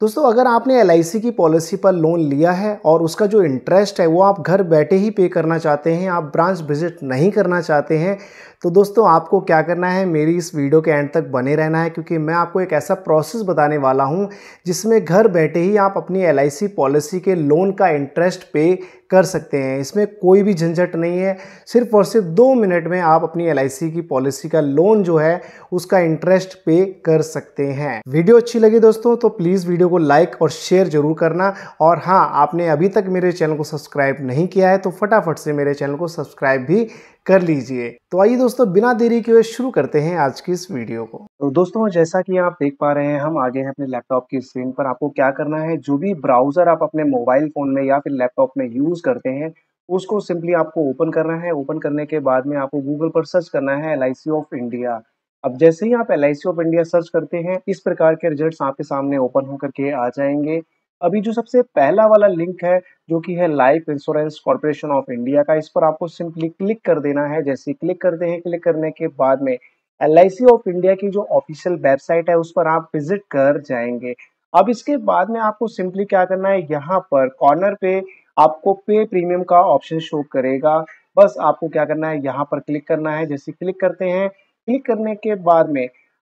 दोस्तों अगर आपने एलआईसी की पॉलिसी पर लोन लिया है और उसका जो इंटरेस्ट है वो आप घर बैठे ही पे करना चाहते हैं, आप ब्रांच विजिट नहीं करना चाहते हैं, तो दोस्तों आपको क्या करना है, मेरी इस वीडियो के एंड तक बने रहना है क्योंकि मैं आपको एक ऐसा प्रोसेस बताने वाला हूं जिसमें घर बैठे ही आप अपनी एलआईसी पॉलिसी के लोन का इंटरेस्ट पे कर सकते हैं। इसमें कोई भी झंझट नहीं है, सिर्फ और सिर्फ 2 मिनट में आप अपनी एलआईसी की पॉलिसी का लोन जो है उसका इंटरेस्ट पे कर सकते हैं। वीडियो अच्छी लगी दोस्तों तो प्लीज़ वीडियो को लाइक और शेयर जरूर करना, और हाँ, आपने अभी तक मेरे चैनल को सब्सक्राइब नहीं किया है तो फटाफट से मेरे चैनल को सब्सक्राइब भी कर लीजिए। तो आइए दोस्तों बिना देरी के हुए शुरू करते हैं आज की इस वीडियो को। तो दोस्तों जैसा कि आप देख पा रहे हैं, हम आगे हैं अपने लैपटॉप की स्क्रीन पर। आपको क्या करना है, जो भी ब्राउजर आप अपने मोबाइल फोन में या फिर लैपटॉप में यूज करते हैं उसको सिंपली आपको ओपन करना है। ओपन करने के बाद में आपको गूगल पर सर्च करना है एलआईसी ऑफ इंडिया। अब जैसे ही आप एलआईसी ऑफ इंडिया सर्च करते हैं, इस प्रकार के रिजल्ट्स आपके सामने ओपन होकर के आ जाएंगे। अभी जो सबसे पहला वाला लिंक है जो कि है life insurance corporation of India का, इस पर आपको सिंपली क्लिक कर देना है। जैसे ही क्लिक करते हैं, क्लिक करने के बाद में एलआईसी ऑफ इंडिया की जो ऑफिशियल वेबसाइट है उस पर आप विजिट कर जाएंगे। अब इसके बाद में आपको सिंपली क्या करना है, यहाँ पर कॉर्नर पे आपको पे प्रीमियम का ऑप्शन शो करेगा। बस आपको क्या करना है, यहाँ पर क्लिक करना है। जैसे क्लिक करते हैं, क्लिक करने के बाद में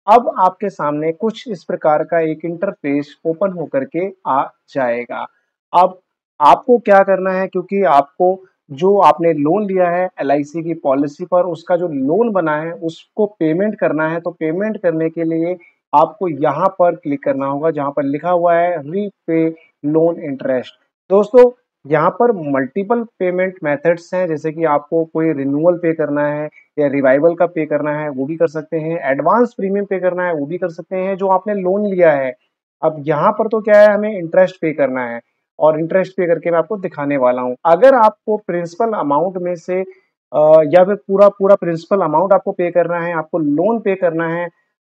अब आपके सामने कुछ इस प्रकार का एक इंटरफेस ओपन होकर के आ जाएगा। अब आपको क्या करना है, क्योंकि आपको जो आपने लोन लिया है एलआईसी की पॉलिसी पर, उसका जो लोन बना है उसको पेमेंट करना है। तो पेमेंट करने के लिए आपको यहाँ पर क्लिक करना होगा जहाँ पर लिखा हुआ है रीपे लोन इंटरेस्ट। दोस्तों यहाँ पर मल्टीपल पेमेंट मेथड्स हैं, जैसे कि आपको कोई रिन्यूअल पे करना है या रिवाइवल का पे करना है वो भी कर सकते हैं, एडवांस प्रीमियम पे करना है वो भी कर सकते हैं जो आपने लोन लिया है। अब यहाँ पर तो क्या है, हमें इंटरेस्ट पे करना है और इंटरेस्ट पे करके मैं आपको दिखाने वाला हूँ। अगर आपको प्रिंसिपल अमाउंट में से या फिर पूरा पूरा प्रिंसिपल अमाउंट आपको पे करना है, आपको लोन पे करना है,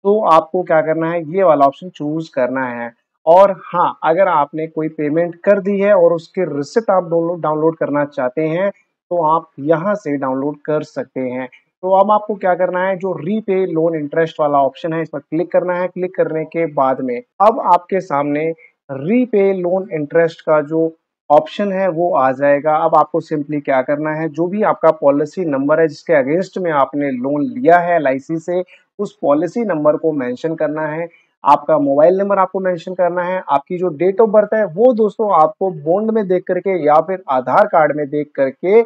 तो आपको क्या करना है, ये वाला ऑप्शन चूज करना है। और हाँ, अगर आपने कोई पेमेंट कर दी है और उसके रिसिप्ट आप डाउनलोड करना चाहते हैं तो आप यहाँ से डाउनलोड कर सकते हैं। तो अब आपको क्या करना है, जो रीपे लोन इंटरेस्ट वाला ऑप्शन है इस पर क्लिक करना है। क्लिक करने के बाद में अब आपके सामने रीपे लोन इंटरेस्ट का जो ऑप्शन है वो आ जाएगा। अब आपको सिंपली क्या करना है, जो भी आपका पॉलिसी नंबर है जिसके अगेंस्ट में आपने लोन लिया है एलआईसी से, उस पॉलिसी नंबर को मेंशन करना है। आपका मोबाइल नंबर आपको मेंशन करना है। आपकी जो डेट ऑफ बर्थ है वो दोस्तों आपको बॉन्ड में देख करके या फिर आधार कार्ड में देख करके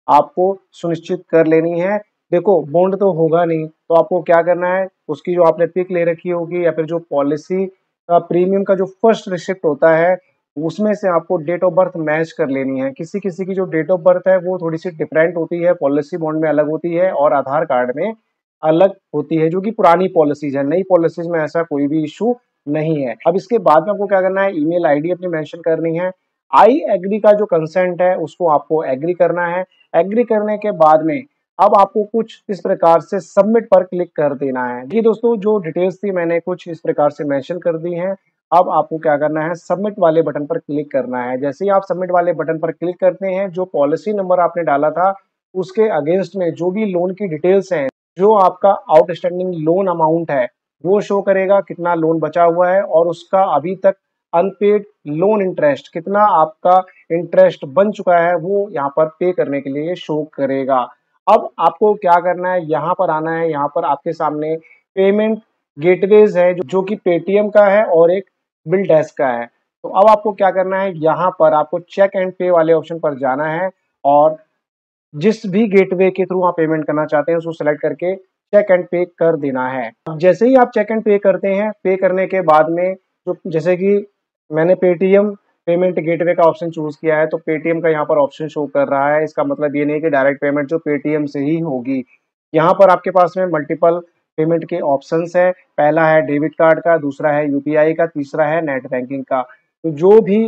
आपको सुनिश्चित कर लेनी है। देखो बॉन्ड तो होगा नहीं, तो आपको क्या करना है, उसकी जो आपने पिक ले रखी होगी या फिर जो पॉलिसी का प्रीमियम का जो फर्स्ट रिसिप्ट होता है उसमें से आपको डेट ऑफ बर्थ मैच कर लेनी है। किसी किसी की जो डेट ऑफ बर्थ है वो थोड़ी सी डिफरेंट होती है, पॉलिसी बॉन्ड में अलग होती है और आधार कार्ड में अलग होती है, जो कि पुरानी पॉलिसीज है। नई पॉलिसीज में ऐसा कोई भी इशू नहीं है। अब इसके बाद में आपको क्या करना है, ईमेल आईडी अपनी मेंशन करनी है। आई एग्री का जो कंसेंट है उसको आपको एग्री करना है। एग्री करने के बाद में अब आपको कुछ इस प्रकार से सबमिट पर क्लिक कर देना है। ये दोस्तों जो डिटेल्स थी मैंने कुछ इस प्रकार से मेंशन कर दी हैं। अब आपको क्या करना है, सबमिट वाले बटन पर क्लिक करना है। जैसे ही आप सबमिट वाले बटन पर क्लिक करते हैं, जो पॉलिसी नंबर आपने डाला था उसके अगेंस्ट में जो भी लोन की डिटेल्स हैं, जो आपका आउटस्टैंडिंग लोन अमाउंट है वो शो करेगा, कितना लोन बचा हुआ है और उसका अभी तक अनपेड लोन इंटरेस्ट कितना आपका इंटरेस्ट बन चुका है वो यहाँ पर पे करने के लिए शो करेगा। अब आपको क्या करना है, यहाँ पर आना है। यहाँ पर आपके सामने पेमेंट गेटवेज है जो कि पेटीएम का है और एक बिल डेस्क का है। तो अब आपको क्या करना है, यहाँ पर आपको चेक एंड पे वाले ऑप्शन पर जाना है और जिस भी गेटवे के थ्रू आप पेमेंट करना चाहते हैं उसको सेलेक्ट करके चेक एंड पे कर देना है। अब जैसे ही आप चेक एंड पे करते हैं, पे करने के बाद में जो जैसे कि मैंने पेटीएम पेमेंट गेटवे का ऑप्शन चूज किया है तो पेटीएम का यहाँ पर ऑप्शन शो कर रहा है। इसका मतलब ये नहीं कि डायरेक्ट पेमेंट जो पेटीएम से ही होगी। यहाँ पर आपके पास में मल्टीपल पेमेंट के ऑप्शंस है। पहला है डेबिट कार्ड का, दूसरा है यूपीआई का, तीसरा है नेट बैंकिंग का। तो जो भी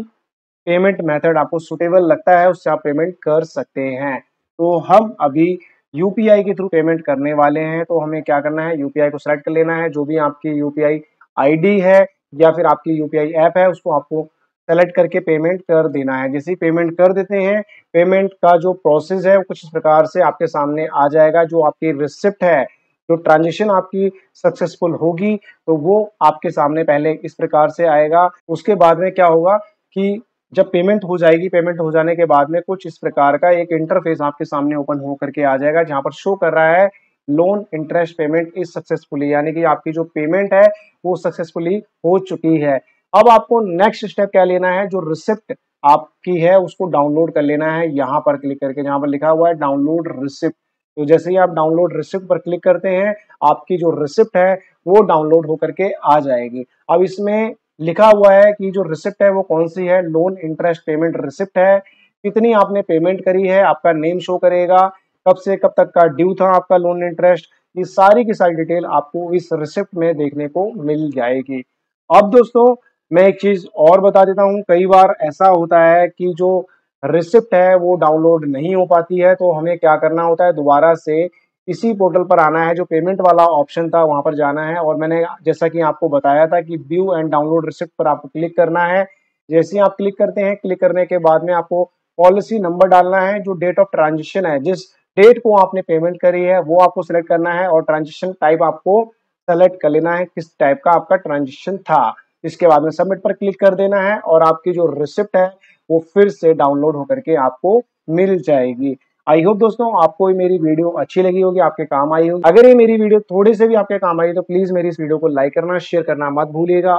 पेमेंट मेथड आपको सुटेबल लगता है उससे आप पेमेंट कर सकते हैं। तो हम अभी यूपीआई के थ्रू पेमेंट करने वाले हैं। तो हमें क्या करना है, यूपीआई को सेलेक्ट कर लेना है। जो भी आपकी यूपीआई आईडी है या फिर आपकी यूपीआई ऐप है उसको आपको सेलेक्ट करके पेमेंट कर देना है। जैसे ही पेमेंट कर देते हैं, पेमेंट का जो प्रोसेस है वो कुछ इस प्रकार से आपके सामने आ जाएगा। जो आपकी रिसिप्ट है जो ट्रांजेक्शन आपकी सक्सेसफुल होगी तो वो आपके सामने पहले इस प्रकार से आएगा। उसके बाद में क्या होगा कि जब पेमेंट हो जाएगी, पेमेंट हो जाने के बाद में कुछ इस प्रकार का एक इंटरफेस आपके सामने ओपन हो करके आ जाएगा, जहां पर शो कर रहा है loan interest payment is successfully, यानी कि आपकी जो पेमेंट है वो सक्सेसफुली हो चुकी है। अब आपको नेक्स्ट स्टेप क्या लेना है, जो रिसिप्ट आपकी है उसको डाउनलोड कर लेना है। यहाँ पर क्लिक करके जहां पर लिखा हुआ है डाउनलोड रिसिप्ट, तो जैसे ही आप डाउनलोड रिसिप्ट पर क्लिक करते हैं आपकी जो रिसिप्ट है वो डाउनलोड होकर के आ जाएगी। अब इसमें लिखा हुआ है कि जो रिसिप्ट है वो कौन सी है, लोन इंटरेस्ट पेमेंट रिसिप्ट है, कितनी आपने पेमेंट करी है, आपका नेम शो करेगा, कब से कब तक का ड्यू था आपका लोन इंटरेस्ट, ये सारी की सारी डिटेल आपको इस रिसिप्ट में देखने को मिल जाएगी। अब दोस्तों मैं एक चीज और बता देता हूँ, कई बार ऐसा होता है कि जो रिसिप्ट है वो डाउनलोड नहीं हो पाती है, तो हमें क्या करना होता है, दोबारा से इसी पोर्टल पर आना है, जो पेमेंट वाला ऑप्शन था वहां पर जाना है, और मैंने जैसा कि आपको बताया था कि व्यू एंड डाउनलोड रिसिप्ट पर आपको क्लिक करना है। जैसे ही आप क्लिक करते हैं, क्लिक करने के बाद में आपको पॉलिसी नंबर डालना है, जो डेट ऑफ ट्रांजेक्शन है, जिस डेट को आपने पेमेंट करी है वो आपको सिलेक्ट करना है, और ट्रांजेक्शन टाइप आपको सेलेक्ट कर लेना है किस टाइप का आपका ट्रांजेक्शन था। इसके बाद में सबमिट पर क्लिक कर देना है और आपकी जो रिसिप्ट है वो फिर से डाउनलोड होकर के आपको मिल जाएगी। आई होप दोस्तों आपको ये मेरी वीडियो अच्छी लगी होगी, आपके काम आई होगी। अगर ये मेरी वीडियो थोड़े से भी आपके काम आई तो प्लीज मेरी इस वीडियो को लाइक करना, शेयर करना मत भूलिएगा।